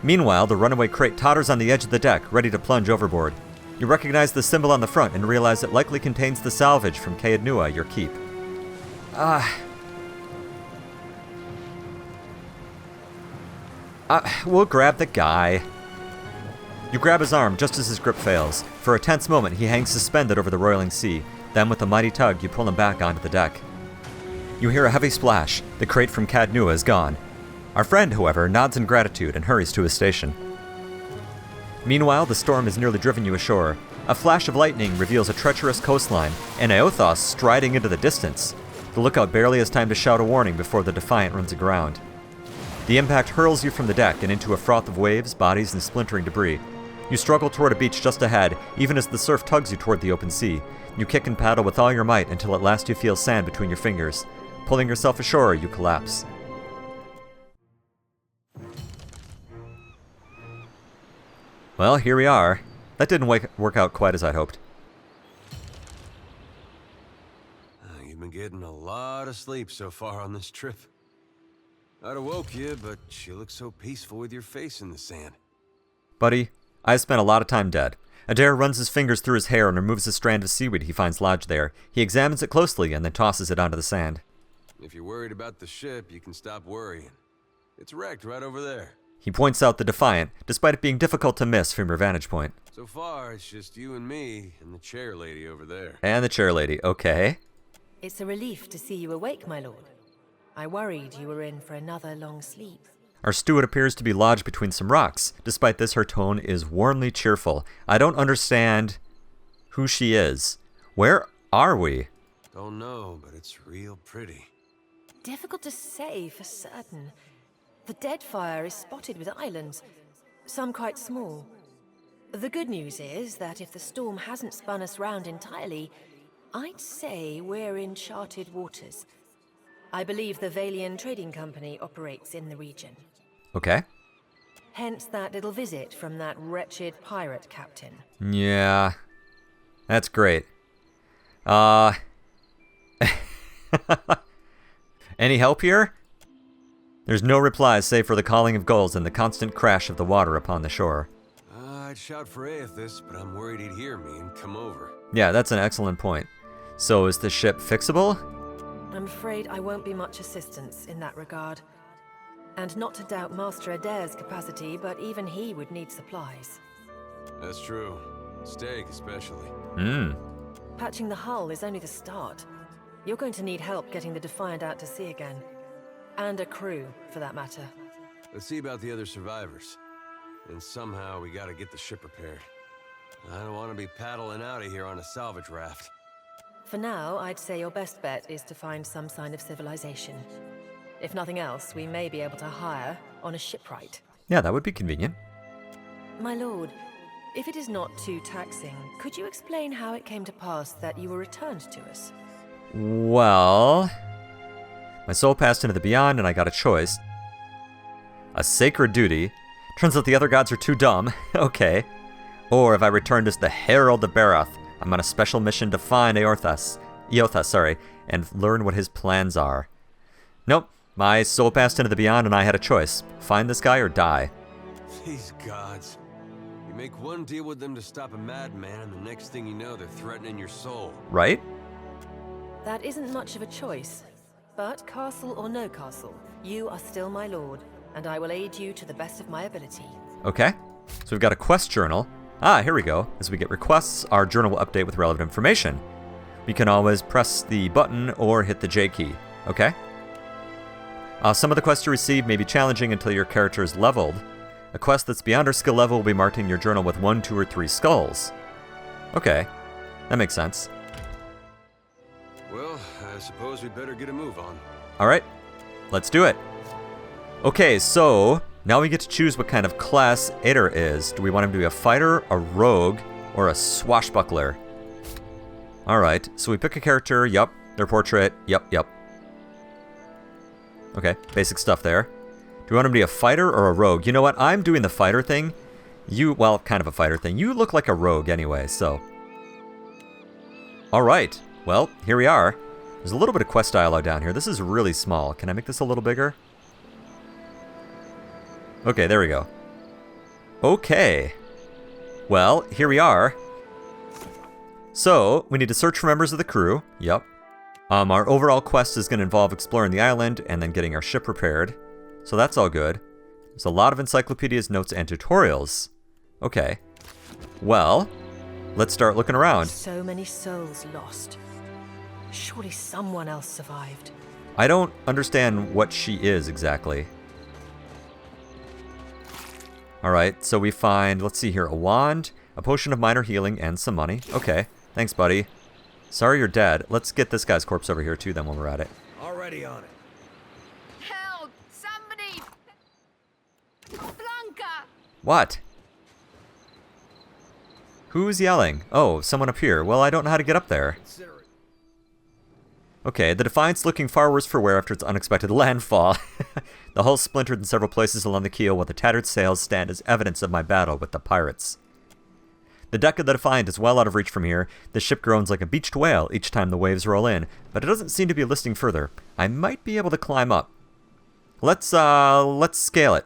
Meanwhile, the runaway crate totters on the edge of the deck, ready to plunge overboard. You recognize the symbol on the front and realize it likely contains the salvage from Caed Nua, your keep. We'll grab the guy. You grab his arm just as his grip fails. For a tense moment, he hangs suspended over the roiling sea. Then, with a mighty tug, you pull him back onto the deck. You hear a heavy splash. The crate from Caed Nua is gone. Our friend, however, nods in gratitude and hurries to his station. Meanwhile, the storm has nearly driven you ashore. A flash of lightning reveals a treacherous coastline, and Eothas striding into the distance. The lookout barely has time to shout a warning before the Defiant runs aground. The impact hurls you from the deck and into a froth of waves, bodies, and splintering debris. You struggle toward a beach just ahead, even as the surf tugs you toward the open sea. You kick and paddle with all your might until at last you feel sand between your fingers. Pulling yourself ashore, you collapse. Well, here we are. That didn't work out quite as I'd hoped. You've been getting a lot of sleep so far on this trip. I'd have woke you, but you look so peaceful with your face in the sand. Buddy, I spent a lot of time dead. Adair runs his fingers through his hair and removes a strand of seaweed he finds lodged there. He examines it closely and then tosses it onto the sand. If you're worried about the ship, you can stop worrying. It's wrecked right over there. He points out the Defiant, despite it being difficult to miss from your vantage point. So far, it's just you and me and the chair lady over there. And the chair lady, okay. It's a relief to see you awake, my lord. I worried you were in for another long sleep. Our steward appears to be lodged between some rocks. Despite this, her tone is warmly cheerful. I don't understand who she is. Where are we? Don't know, but it's real pretty. Difficult to say for certain. The Deadfire is spotted with islands, some quite small. The good news is that if the storm hasn't spun us round entirely, I'd say we're in charted waters. I believe the Valian Trading Company operates in the region. Okay. Hence that little visit from that wretched pirate captain. Yeah. That's great. Any help here? There's no replies save for the calling of gulls and the constant crash of the water upon the shore. I'd shout for Aethys, but I'm worried he'd hear me and come over. Yeah, that's an excellent point. So is the ship fixable? I'm afraid I won't be much assistance in that regard. And not to doubt Master Adair's capacity, but even he would need supplies. That's true. Steak especially. Patching the hull is only the start. You're going to need help getting the Defiant out to sea again. And a crew, for that matter. Let's see about the other survivors. And somehow we gotta get the ship repaired. I don't want to be paddling out of here on a salvage raft. For now, I'd say your best bet is to find some sign of civilization. If nothing else, we may be able to hire on a shipwright. Yeah, that would be convenient. My lord, if it is not too taxing, could you explain how it came to pass that you were returned to us? Well, my soul passed into the beyond and I got a choice. A sacred duty. Turns out the other gods are too dumb. Okay. Or if I returned as the Herald of Barath, I'm on a special mission to find Eothas, and learn what his plans are. Nope. My soul passed into the beyond and I had a choice. Find this guy or die. These gods. You make one deal with them to stop a madman, and the next thing you know, they're threatening your soul. Right? That isn't much of a choice. But castle or no castle, you are still my lord, and I will aid you to the best of my ability. Okay. So we've got a quest journal. Ah, here we go. As we get requests, our journal will update with relevant information. We can always press the button or hit the J key. Okay? Some of the quests you receive may be challenging until your character is leveled. A quest that's beyond our skill level will be marked in your journal with 1, 2, or 3 skulls. Okay. That makes sense. Well, I suppose we better get a move on. Alright. Let's do it. Okay, so now we get to choose what kind of class Ader is. Do we want him to be a fighter, a rogue, or a swashbuckler? Alright, so we pick a character, yup. Their portrait, yup. Okay, basic stuff there. Do we want him to be a fighter or a rogue? You know what, I'm doing the fighter thing. Well, kind of a fighter thing. You look like a rogue anyway, so. Alright, well, here we are. There's a little bit of quest dialogue down here. This is really small. Can I make this a little bigger? Okay, there we go. Okay. Well, here we are. So, we need to search for members of the crew. Yep. Our overall quest is going to involve exploring the island and then getting our ship repaired. So that's all good. There's a lot of encyclopedias, notes, and tutorials. Okay. Well, let's start looking around. So many souls lost. Surely someone else survived. I don't understand what she is exactly. Alright, so we find, let's see here, a wand, a potion of minor healing, and some money. Okay, thanks, buddy. Sorry you're dead. Let's get this guy's corpse over here, too, then when we're at it. Already on it. Help! Somebody! Blanca! What? Who's yelling? Oh, someone up here. Well, I don't know how to get up there. Okay, the Defiant's looking far worse for wear after its unexpected landfall. The hull splintered in several places along the keel, while the tattered sails stand as evidence of my battle with the pirates. The deck of the Defiant is well out of reach from here. The ship groans like a beached whale each time the waves roll in, but it doesn't seem to be listing further. I might be able to climb up. Let's scale it.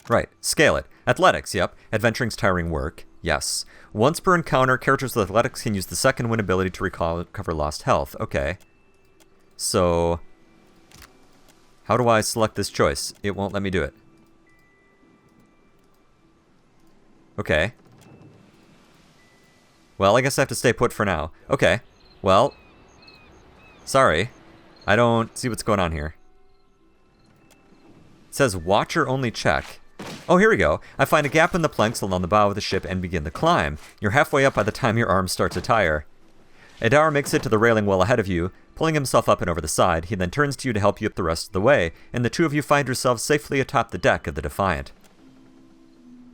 Right, scale it. Athletics, yep. Adventuring's tiring work, yes. Once per encounter, characters with athletics can use the second win ability to recover lost health. Okay. So, how do I select this choice? It won't let me do it. Okay. Well, I guess I have to stay put for now. Okay. Well, sorry. I don't see what's going on here. It says watcher only check. Oh, here we go. I find a gap in the planks along the bow of the ship and begin the climb. You're halfway up by the time your arms start to tire. Adar makes it to the railing well ahead of you, pulling himself up and over the side. He then turns to you to help you up the rest of the way, and the two of you find yourselves safely atop the deck of the Defiant.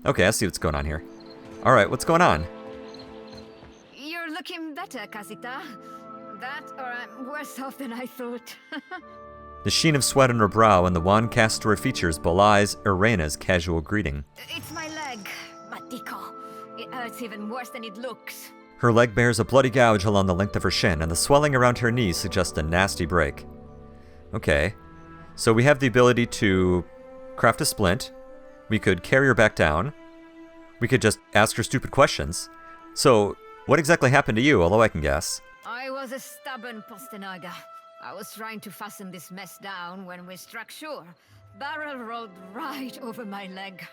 Okay, I see what's going on here. Alright, what's going on? You're looking better, Casita. That, or I'm worse off than I thought. The sheen of sweat on her brow and the wan cast to her features belies Irena's casual greeting. It's my leg, Matico. It hurts even worse than it looks. Her leg bears a bloody gouge along the length of her shin, and the swelling around her knee suggests a nasty break. Okay, so we have the ability to craft a splint. We could carry her back down. We could just ask her stupid questions. So, what exactly happened to you, although I can guess? I was a stubborn Postanaga. I was trying to fasten this mess down when we struck shore. Barrel rolled right over my leg.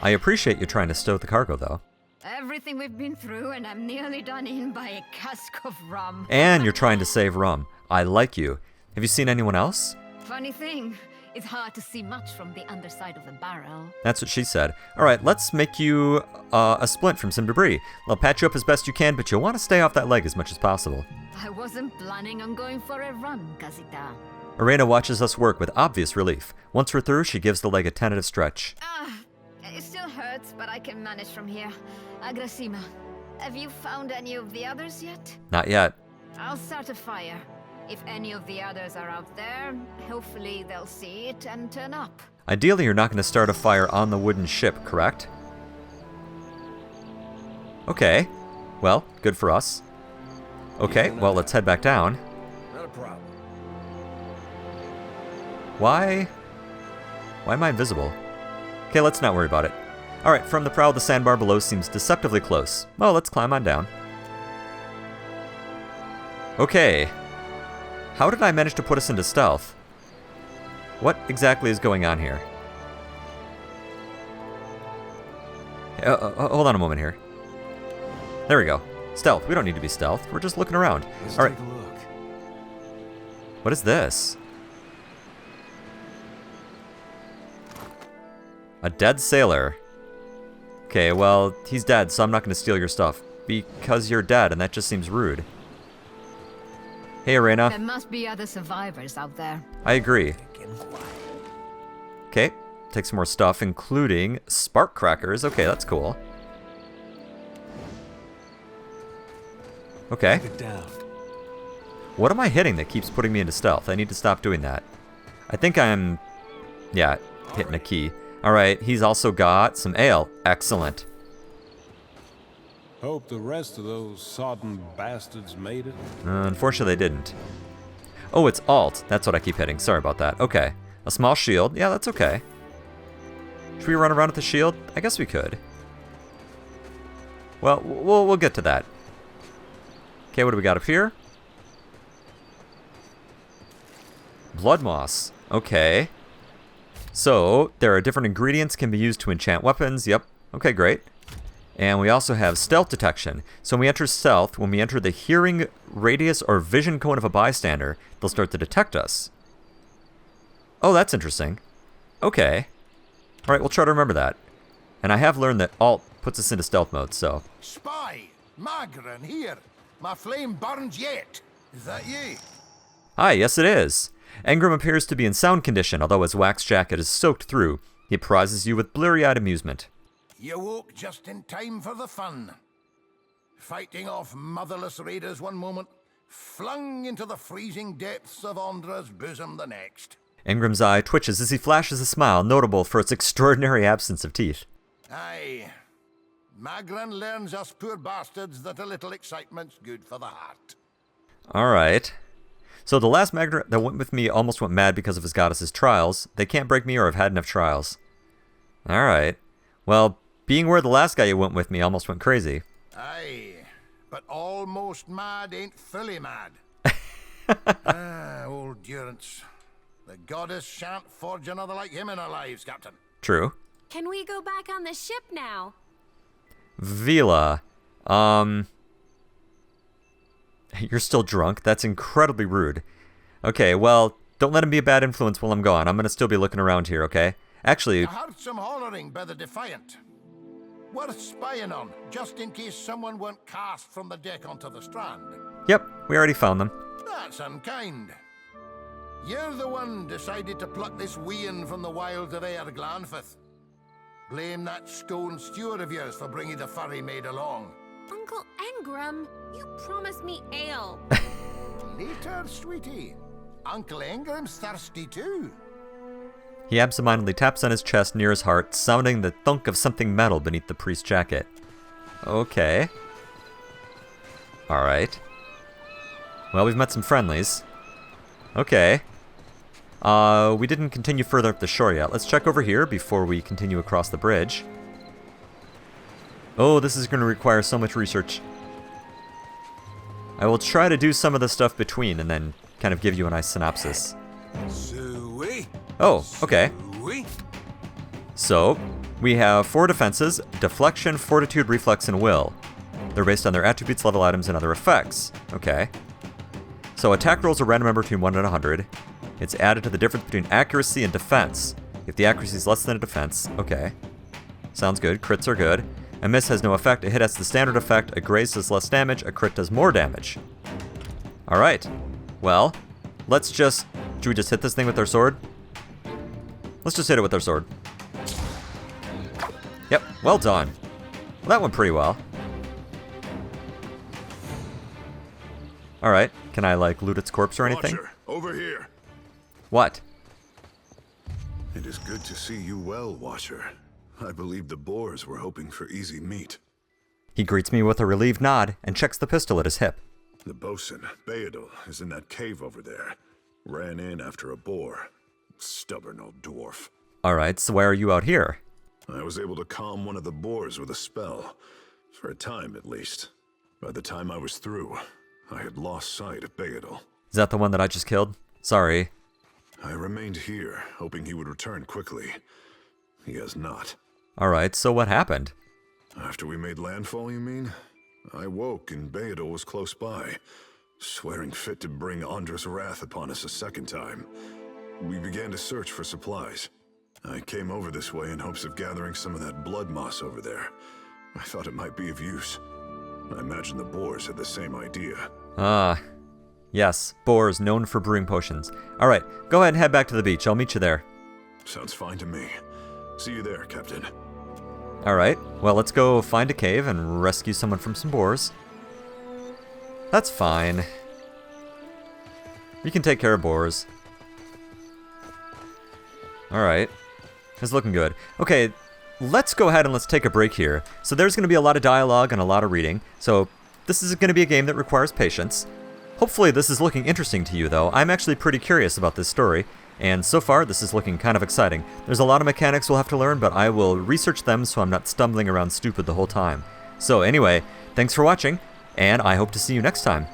I appreciate you trying to stow the cargo, though. Everything we've been through, and I'm nearly done in by a cask of rum. And you're trying to save rum. I like you. Have you seen anyone else? Funny thing, it's hard to see much from the underside of the barrel. That's what she said. Alright, let's make you a splint from some debris. I'll patch you up as best you can, but you'll want to stay off that leg as much as possible. I wasn't planning on going for a run, Casita. Irena watches us work with obvious relief. Once we're through, she gives the leg a tentative stretch. It still hurts, but I can manage from here. Agrasima, have you found any of the others yet? Not yet. I'll start a fire. If any of the others are out there, hopefully they'll see it and turn up. Ideally, you're not going to start a fire on the wooden ship, correct? Okay. Well, good for us. Okay, well, let's head back down. Not a problem. Why am I invisible? Okay, let's not worry about it. Alright, from the prow, the sandbar below seems deceptively close. Well, let's climb on down. Okay. How did I manage to put us into stealth? What exactly is going on here? Hold on a moment here. There we go. Stealth. We don't need to be stealth. We're just looking around. All right. Take a look. What is this? A dead sailor. Okay, well, he's dead, so I'm not going to steal your stuff. Because you're dead, and that just seems rude. Hey, Arena. There must be other survivors out there. I agree. Okay, take some more stuff, including spark crackers. Okay, that's cool. Okay. Take it down. What am I hitting that keeps putting me into stealth? I need to stop doing that. I think I'm... yeah, hitting a key. Alright, he's also got some ale. Excellent. Hope the rest of those sodden bastards made it. Unfortunately, they didn't. Oh, it's alt. That's what I keep hitting. Sorry about that. Okay. A small shield. Yeah, that's okay. Should we run around with the shield? I guess we could. Well, we'll get to that. Okay, what do we got up here? Blood moss. Okay. So, there are different ingredients can be used to enchant weapons. Yep. Okay, great. And we also have stealth detection. So when we enter stealth, when we enter the hearing radius or vision cone of a bystander, they'll start to detect us. Oh, that's interesting. Okay. Alright, we'll try to remember that. And I have learned that alt puts us into stealth mode, so... Spy! Magran, here! My flame burns yet! Is that you? Hi, yes it is. Engram appears to be in sound condition, although his wax jacket is soaked through. He prizes you with bleary-eyed amusement. You woke just in time for the fun. Fighting off motherless raiders one moment, flung into the freezing depths of Ondra's bosom the next. Engram's eye twitches as he flashes a smile notable for its extraordinary absence of teeth. Aye. Magran learns us poor bastards that a little excitement's good for the heart. Alright. So the last Magran that went with me almost went mad because of his goddess's trials. They can't break me or I've had enough trials. Alright. Well, being where the last guy who went with me almost went crazy. Aye. But almost mad ain't fully mad. Old Durance. The goddess shan't forge another like him in our lives, Captain. True. Can we go back on the ship now? Vila. You're still drunk? That's incredibly rude. Okay, well, don't let him be a bad influence while I'm gone. I'm gonna still be looking around here, okay? Actually... I heard some hollering by the Defiant. Worth spying on, just in case someone went cast from the deck onto the strand. Yep, we already found them. That's unkind. You're the one decided to pluck this wean from the wilds of Aer Glanfith. Blame that stone steward of yours for bringing the furry maid along. Uncle Engram, you promised me ale. Later, sweetie. Uncle Engram's thirsty too. He absentmindedly taps on his chest near his heart, sounding the thunk of something metal beneath the priest's jacket. Okay. Alright. Well, we've met some friendlies. Okay. We didn't continue further up the shore yet. Let's check over here before we continue across the bridge. Oh, this is going to require so much research. I will try to do some of the stuff between and then kind of give you a nice synopsis. Oh, okay. So, we have 4 defenses: deflection, fortitude, reflex, and will. They're based on their attributes, level items, and other effects. Okay. So attack rolls are random number between 1 and 100. It's added to the difference between accuracy and defense. If the accuracy is less than a defense, okay. Sounds good. Crits are good. A miss has no effect. A hit has the standard effect. A graze does less damage. A crit does more damage. Alright. Well, let's just... Should we just hit this thing with our sword? Let's just hit it with our sword. Yep, well done. Well, that went pretty well. Alright, can I, like, loot its corpse or anything? Watcher, over here. What? It is good to see you well, Watcher. I believe the Boers were hoping for easy meat. He greets me with a relieved nod and checks the pistol at his hip. The bosun, Beadle, is in that cave over there. Ran in after a boar. Stubborn old dwarf. Alright, so why are you out here? I was able to calm one of the boars with a spell. For a time, at least. By the time I was through, I had lost sight of Beadle. Is that the one that I just killed? Sorry. I remained here, hoping he would return quickly. He has not. Alright, so what happened? After we made landfall, you mean? I woke and Beadle was close by, swearing fit to bring Andra's wrath upon us a second time. We began to search for supplies. I came over this way in hopes of gathering some of that blood moss over there. I thought it might be of use. I imagine the boars had the same idea. Ah, yes, boars known for brewing potions. Alright, go ahead and head back to the beach. I'll meet you there. Sounds fine to me. See you there, Captain. Alright, well, let's go find a cave and rescue someone from some boars. That's fine. We can take care of boars. Alright. It's looking good. Okay, let's go ahead and let's take a break here. So there's going to be a lot of dialogue and a lot of reading. So this is going to be a game that requires patience. Hopefully this is looking interesting to you, though. I'm actually pretty curious about this story. And so far, this is looking kind of exciting. There's a lot of mechanics we'll have to learn, but I will research them so I'm not stumbling around stupid the whole time. So anyway, thanks for watching, and I hope to see you next time.